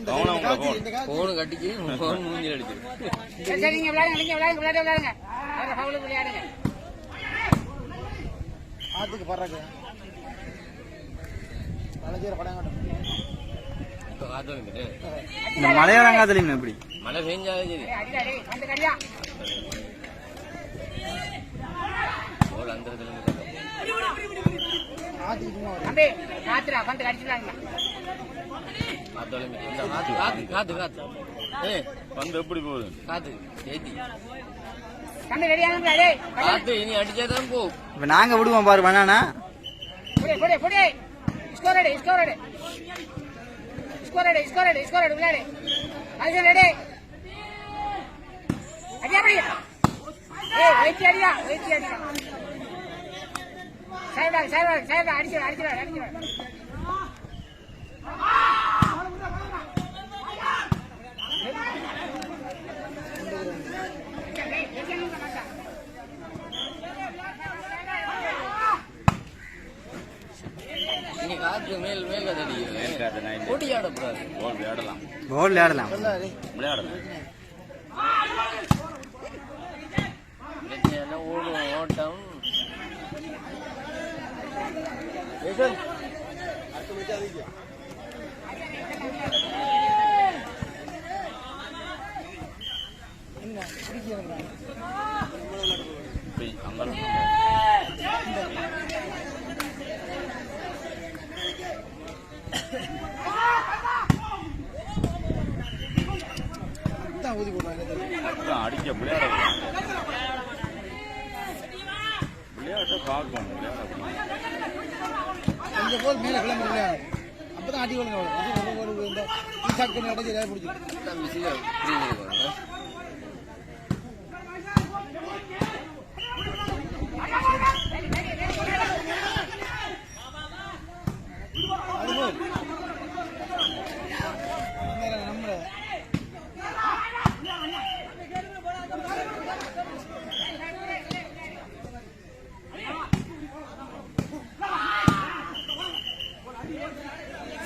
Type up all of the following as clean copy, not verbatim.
Phone கட்டிச்சு phone மூஞ்சில் அடிச்சு. நீங்க விளையாடுங்க விளையாடுங்க. ஆத்துக்கு பறக்கு மலையாளம் காதலிங்க எப்படி மழை பெஞ்சாலும் சரி பந்து எப்படி போகுது காத்து ஏத்தி காத்து இனி அடிச்சாதான் போ. இப்ப நாங்க விடுவோம் பாரு வேணானா காற்று மேல் மேல் கதை போட்டி ஆடக்கூடாது. விளையாடலாம் கோல் விளையாடலாம் ஓடும் ஓட்டம் அடிக்க விளையாட்ட பார்க்கணும். கொஞ்சம் போல் மேல கிளம்பி விளையாடு அப்பதான் ஆட்டி கொள்ளுங்க.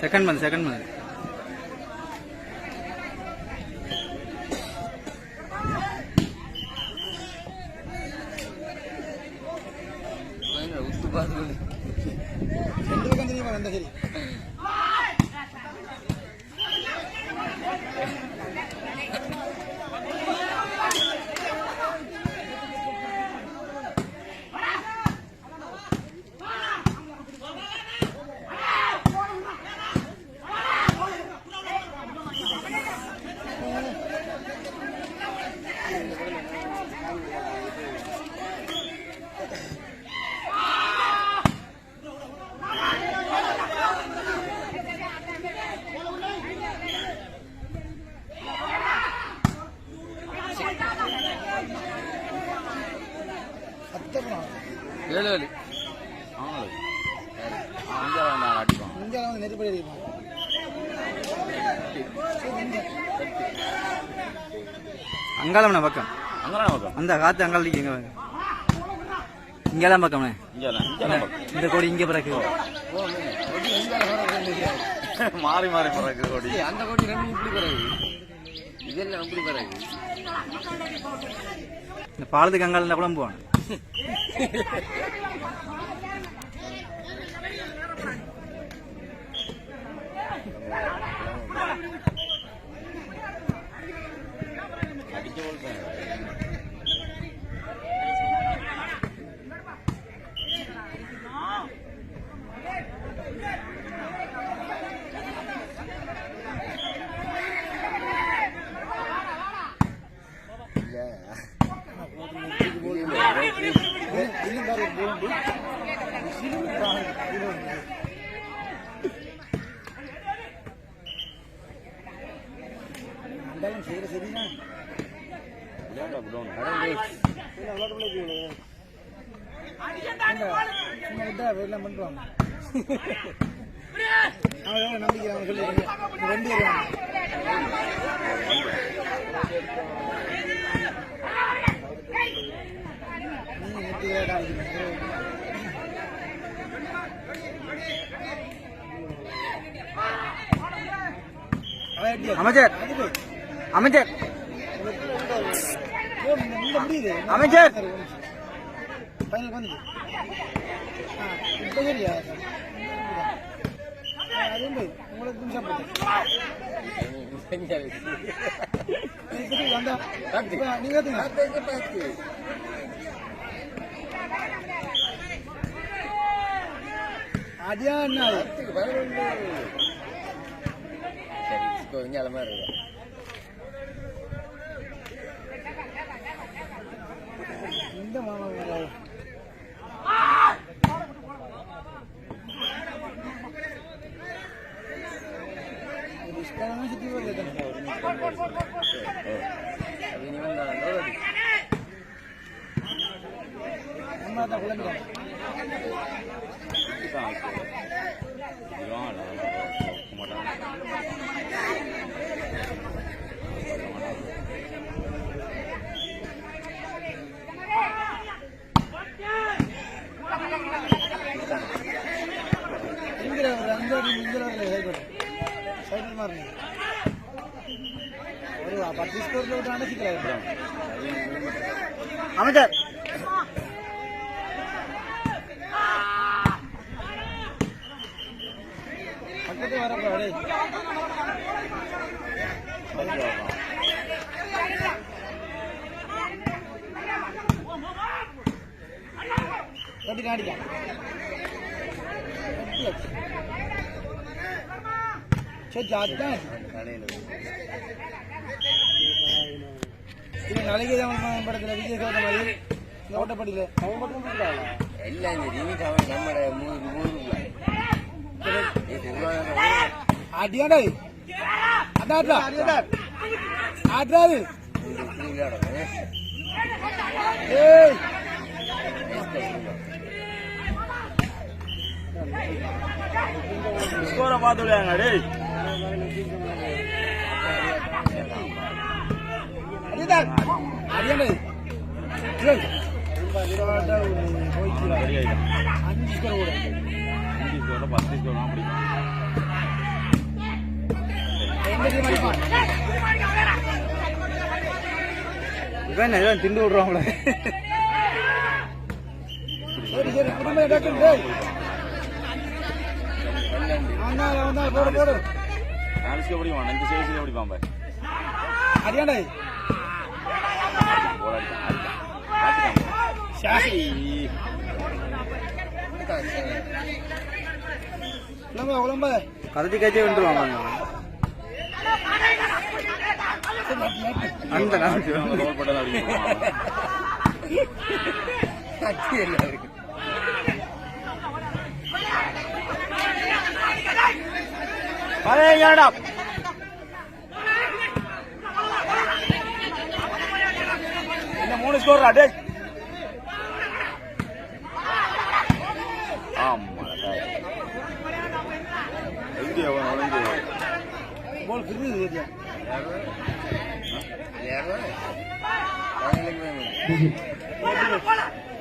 செகண்ட் மந்த் உத்து பார்த்து அங்காளம்ண்ணா பக்கம் அந்த காத்து அங்காள இங்கெல்லாம் பக்கம் இந்த கொடி இங்க பிறகு மாறி மாறி பிறகு கொடி அந்த கொடி ரெண்டு இப்படி பிறகு இதெல்லாம் அப்படி பிறகு இந்த பாலத்துக்கு அங்காள குழம்பு போவாங்க. அமைச்சர் அமைச்சர் அமைச்சர் ஃபைனல் வந்து இப்போ சரியா அது உங்களுக்கு நிமிஷம் வந்தா நீங்க அடியா என்ன கொஞ்சம் மாதிரி இருக்கு இந்த மாமா சுத்தி வருது நம்ம தான் குழந்தை அமைச்சர் பக்கத்து வரக்கூடாது கட்டி காடிக்கா சரி ஜாத்தான் இது நாளைக்கு தான் படத்தில் விஜய் சொல்ற மாதிரி இந்த ஓட்டப்படியில் அவன் மட்டும் எல்லாம் நம்ம அடியாடா அடாடா ஆடாது ஏய் ஸ்கோரை பார்த்து விளையாங்க டேய் அடியாடா அஞ்சு ஸ்கோர் கூட 10 ஸ்கோர் தான் பிடிக்கும் இவன் இவன் திண்டு விடுறாங்களே சரி சரி குடும்ப டாக்டர் போடு போடு 4 ஸ்கோர் பிடிக்கும் 5 சேசில பிடிப்பான் பாரு அடியாடா உடம்ப கதத்தி காய்ச்சே வந்துருவாங்க அந்த ரோல் பட்டம் ஏடா என்ன 3 ஸ்கோர் அடே ஆமா எங்க அவன் போல் கிரிது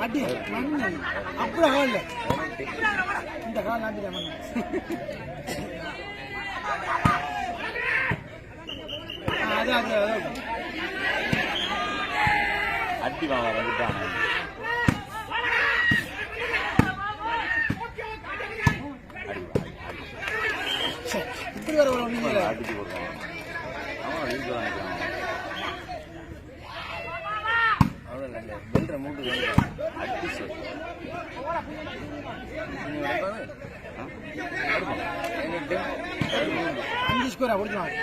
அடி மண்ணு அப்படி ஹால் இந்த ஹால் அடி மண்ணு அதான் அடி வாங்க வந்துட்டான் இப்படி வர ஒண்ணு அடிச்சு போடுவான் அவன் வீட்டுல தான் வெல்ற மூட்டு அடிச்சு அஞ்சு ஸ்கோரா கொடுத்துருவாங்க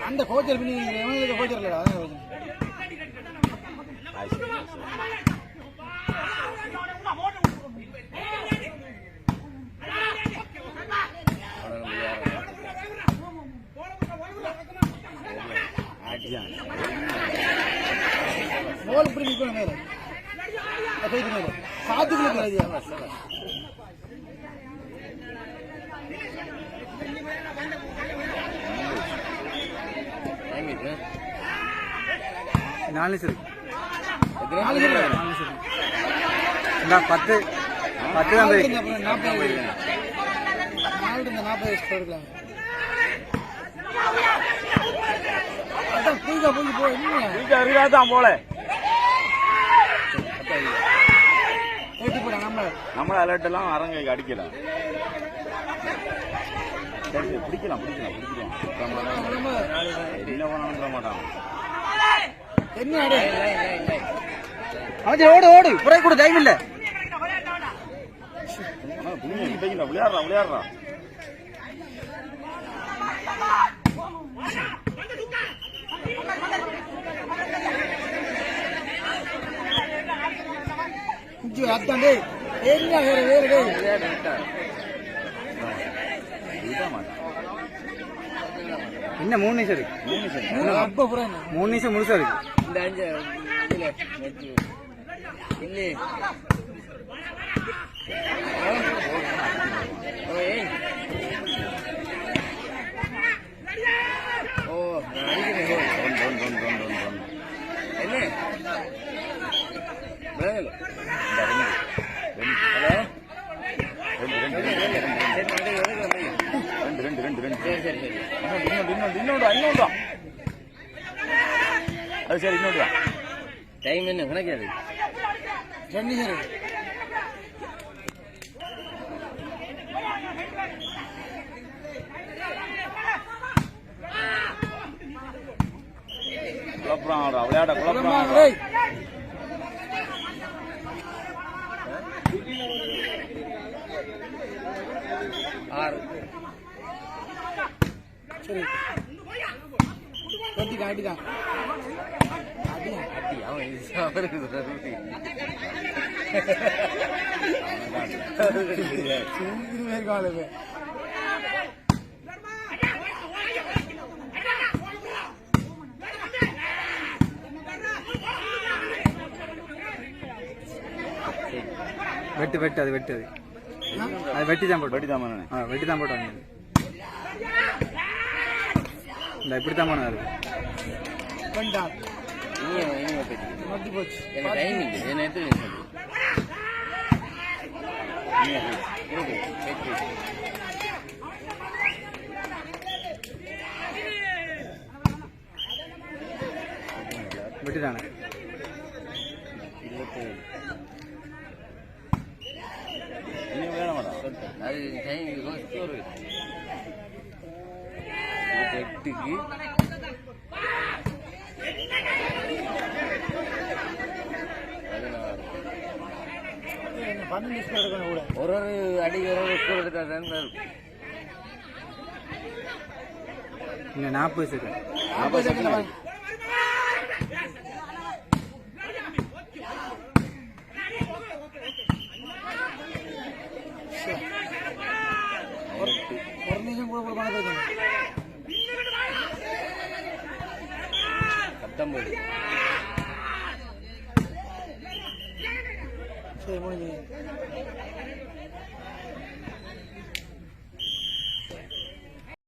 அந்த கோச்சர் பண்ணி கோச்சர் இல்லடா அதான் கோல் இப்படி நிற்கணும் மேலே போயிட்டு மேலே சாத்துக்குள்ள நாலு சரி 4 10 10 தான் போய் 40 எடுக்கலாம். அதான் புரியுதா போய் என்ன தான் போல ஏற்றி போட நம்மள அலர்ட் எல்லாம் அரங்கைக்கு அடிக்கலாம். சரி சரி பிடிக்கலாம் என்ன பண்ணாலும் சொல்ல மாட்டான். என்ன அடி அவன் ஓடு ஓடு புறை கூட டைம் இல்ல. விளையாடுறா அதான் டேய் என்ன வேற டேய் இன்னும் 3 நிமிஷம் இருக்கு. அப்ப புற 3 நிமிஷம் முழுசா இருக்கு. இந்த 5 இல்ல ஓ என்ன ஹலோ அது சரி இன்னொன்று டைம் என்ன கணக்காது. 2 நிமிஷம் குழப்பம் விளையாட குழப்பம். சரி அடிதான் வெட்டு அது வெட்டு அது வெட்டி தான் போட்டு வெட்டி தான் போட்டாங்க. இந்த இப்படி தான் போனது போச்சு. வெட்டிட்டானே அது எட்டுக்கு ஒரு அடிக்கு ஒரு ஸ்கோர் எடுத்தாங்க. இன்னும் 40 செகண்ட். ஒரு நிமிஷம் கூட கூட பண்ண 19 சரி முடிஞ்சு